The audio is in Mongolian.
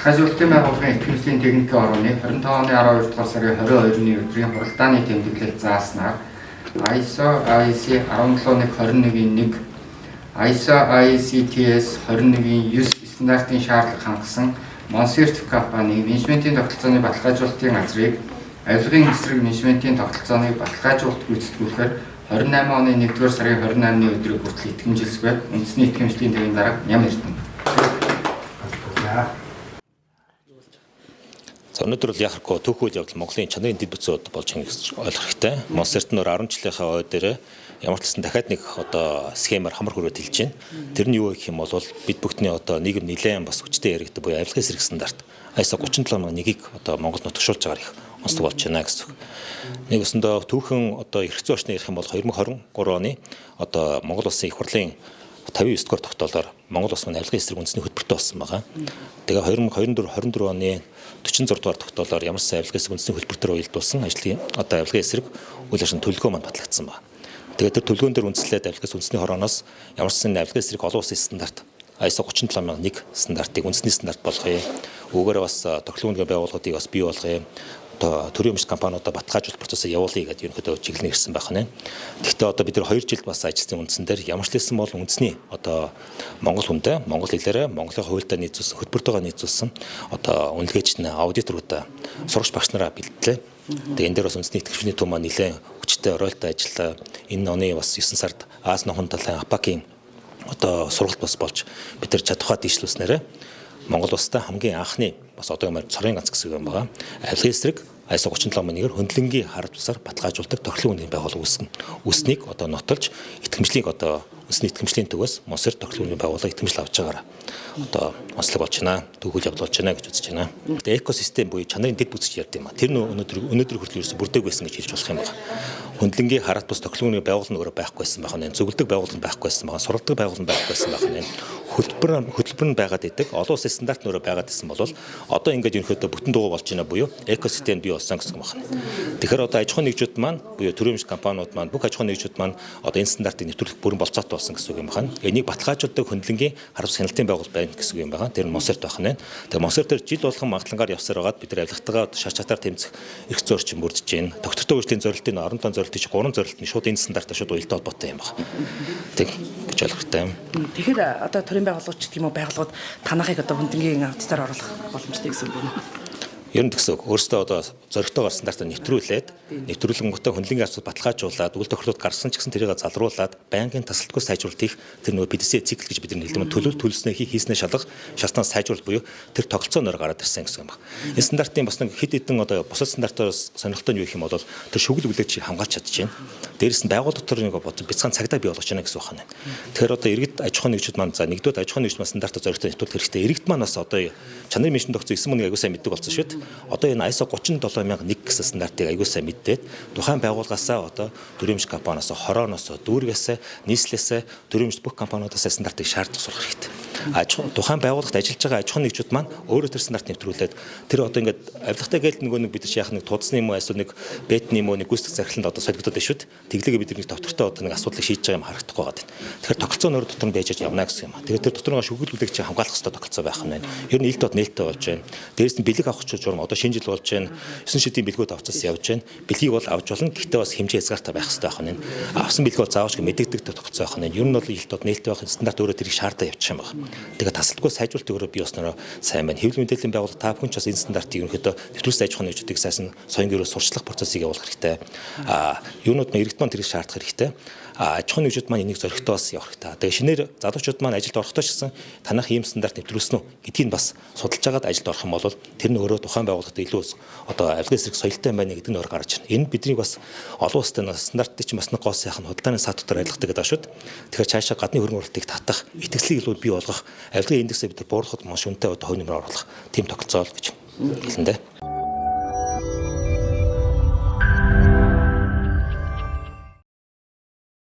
Баталгаажуулалтын байгууллагын ихтгэлийн техникийн орны 25 оны 12 дугаар сарын 22-ны өдрийн хуралдааны тэмдэглэл зааснаар ISO IEC 17121 ISO IEC-TS 21-9 стандартын шаардлага хангасан Monsertif компани менежментийн тогтолцооны баталгаажуулалтын газрыг авилгын эсрэг менежментийн тогтолцооны баталгаажуулалт гүйцэтгүүлэхээр 28 оны 1-р сарын 28-ны өдрийг хүртэл итгэмжилсгүй үндэсний итгэмжлийн төвийн дарга Ням Эрдэнэ. За өнөөдөр бол яхахгүй түүх үйл явдал Монголын чанарын дэд бүтцүүд болж байгаа гэж ойлгох хэрэгтэй. Монсерт нөр 10 жилийнхаа ой дээр ямар ч гэсэн дахиад нэг схемээр хамар хүрээд хэлж байна. Тэр нь юу гэх юм бол бид бүгдний нийгэм нэлээд бас хүчтэй яригддаг буюу авилгын эсрэг стандарт ISO 371-ийг Монгол нутагшуулж байгааг их онцлог болж байна гэсэн үг. Нэг өсөндөө түүхэн эрх зүйн орчны ярих юм бол 2023 оны Монгол улсын их хурлын 59 дугаар тогтоолоор Монгол улс маань авилгын эсрэг үндэсний хөтөлбөртөө болсон байгаа. Тэгээ 2024 оны 46 дугаар тогтоолоор ямар ч авилгын эсрэг үндэсний хөтөлбөр төр уялдуулсан ажлын авилгын эсрэг үйл ажиллагааны төлөвлөгөө маань батлагдсан байна. Тэгээд тэр төлөвлөгөөн дээр үндэслээд авилгын үндэсний хорооноос ямар ч авилгын эсрэг олон улсын стандарт ISO 37001 стандартыг үндэсний стандарт болгоё. Үүгээр бас тогтолцооны байгууллагуудыг бас бий болгоё. Төрийн өмч компаниудаа баталгаажуулалт процессыг явуулъя гэдэг ерөнхийдөө чиглэл нэрсэн байх нь. Гэхдээ бид 2 жилд бас ажилласан үндсэн дээр ямар ч лсэн бол үндэсний Монгол хүнтэй Монгол хэлээрээ Монголын хуультай нийцүүлсэн хөтөлбөртөөгөө нийцүүлсэн үнэлгээч нь аудиторуудаа сурагч багш нараа бэлтлээ. Тэгээ энэ дээр бас үндэсний итгэвчний төв маань нэлээд хүчтэй оролтой ажиллаа. Энэ оны бас 9 сард Аз нохын талын АПАК-ийн сургалт бас болж бид нар чадхаа дийшлүүлснээр Монгол улстай хамгийн анхны бас цорын ганц гэсэн юм байгаа. Авилгын эсрэг ISO 37001-ээр хөндлөнгийн хард тусаар баталгаажуулдаг тогтолцооны байгууллага үүснийг нотолж итгэмжлийг үндэсний итгэмжлийн төвөөс Монсерт тогтолцооны байгууллага итгэмжил авч байгаараа онцлог болж байна. Түүхэл явдал болж байна гэж үзэж байна. Тэгээ экосистем буюу чанарын дэд бүтц ярьд юм а. Тэр нь өнөөдөр хүртэл ерөөсө бүрдээг байсан гэж хэлж болох юм байна. Хөндлөнгийн хард тус тогтолцооны байгууллага өөрөө байхгүй байсан байх нь, зөвлөдөг байгууллага байхгүй байсан байх, суралцдаг байгууллага байхгүй байсан байх нь. Хөтөлбөр нь байгаад идэг, олон улсын стандарт нөрөө байгаад исэн бол одоо ингээд ерөнхийдөө бүтэн дугуй болж байна буюу экосистем бий болсон гэсэн юм байна. Тэгэхээр аж ахуйн нэгжүүд маань буюу төрийн өмч компаниуд маань бүх аж ахуйн нэгжүүд маань энэ стандартыг нэвтрүүлэх бүрэн болцоотой болсон гэсэн үг юм байна. Энийг баталгаажуулдаг хөндлөнгийн хард тус хяналтын байгууллага байна гэсэн үг юм байна. Тэр нь Монсерт байх нь. Тэгээ Монсерт дээр жил болгон магадлангаар явсаар байгаад бид нар авилгатайгаа шат чатаар тэмцэх эрх зүйн орчин бүрдэж байна. Тогтвортой үйлчлэлийн зорилтын 17 зорилтын 3 зорилтын шууд энэ стандартаа шууд уялдаа холбоотой юм байна. Тэг гэж ойлгох хэрэгтэй. Тэгэхээр төрийн байгууллагууд ч гэх юм уу байгууллагууд танахыг хөндлөнгийн аудитаар оруулах боломжтой гэсэн үг байна. Ер нь гэсэн үг өөрөөсөө зоригтойгоор стандартаа нэвтрүүлэнгүүтээ хөндлөнгийн асуудал баталгаажуулаад үйл тохиолдлууд гарсан ч гэсэн тэрийг залруулад байнгын тасалтгүй сайжруулалт хийх тэр PDCA цикл гэж бид хэлдэг. Төлөвлөлт хийснээ шалгах шалтгаан сайжруулалт буюу тэр тогтолцооноор гараад ирсэн гэсэн юм байна. Энэ стандартын бас нэг хэд хэдэн бусад стандартаас сонирхолтой нь юу гэх юм бол тэр шүгэл бүлэгч хамгаалж чадчихээн. Дээрээс нь байгууллага дотор нэг бяцхан цагдаа бий болгож байна гэсэн байна. Тэгэхээр иргэд аж ахуйн нэгжүүд маань нэгдүгээр аж ахуйн нэгж маань стандартаа зоригтой нэвтрүүлэх хэрэгтэй. Иргэд маань бас чанарын менежмент тогтсон 9 мөнийг аягүй сайн мэддэг болсон шүү дээ. Одоо энэ ISO 37001 гэсэн стандартыг аягүй сайн мэдээд тухайн байгууллагаасаа төрийн өмч компаниас хорооноос дүүргээс нийслэлээс төрийн өмч бүх компаниудаас стандартыг шаардах сурах хэрэгтэй. Тухайн байгууллагт ажиллаж байгаа аж ахуйн нэгжүүд маань өөрөө тэр стандарт нэвтрүүлээд тэр ингээд авилгатай гээл нэг бид нар яах нэг туудсны юм уу эсвэл нэг бетны юм уу нэг гүйцэтгэх захирланд солигдоод байна шүү дээ. Тэглээгээ бид нэг доктортой нэг асуудлыг шийдэж байгаа юм харагдахгүй байгаа. Тэгэхээр тогтолцоо нөр дотор нь байж явна гэсэн юм. Тэгэхээр тэр дотор нь шүгэл бүлэгч хамгаалах хэрэгтэй тогтолцоо байх юм байна. Ер нь ил дот нээлттэй болж байна. Дээрээс нь бэлэг авах журам шинэ жил болж байна. 9 шидийн бэлгүүд авцаас явж байна. Бэлгийг бол авч болно. Гэхдээ бас хэмжээ хязгаартай байх хэрэгтэй байх нь. Авсан бэлэг бол заавч мэдэгдэг тогтолцоо байх нь. Ер нь бол ил дот нээлттэй байх стандарт өөрөө тэрийг шаардаа явчих юм байна. Тэгээ тасалдгүй сайжруулалт өөрөө бий болсноор сайн байна. Хэвлэл мэдээллийн байгууллага та бүхэн ч бас энэ стандартыг ерөнхийдөө нэвтрүүлсэн аж ахуйн нэгжүүдийг сайсан соён гэрээ сурчлах процессыг явуулах хэрэгтэй. Юунууд маань иргэд маань тэрийг шаардах хэрэгтэй. Аж ахуйн нэгжүүд маань энийг зоригтой бас явах хэрэгтэй. Тэгээ шинээр залуучууд маань ажилд орохдоо ч гэсэн танах ийм стандарт нэвтрүүлсэн үү гэдгийг бас судалж агаад ажилд орох юм бол тэр нь өөрөө тухайн байгууллагад илүү авилгын эсрэг соёлтой байна гэдэг нь өөр гарч ирнэ. Энэ бидний бас олон улстай стандартыг чинь бас нэг гол сайхан худалдааны сат дотор ойлгохдаг гэдэг шүү дээ. Тэгэхээр цаашаа гадны хөрөнгө оруулалтыг татах, итгэлийг илүү бий болгох, авилгын индексээ бид нар бууруулахад маш үнэтэй хувь нэмрээр оруулах тийм тогтолцоо л гэж хэлнэ.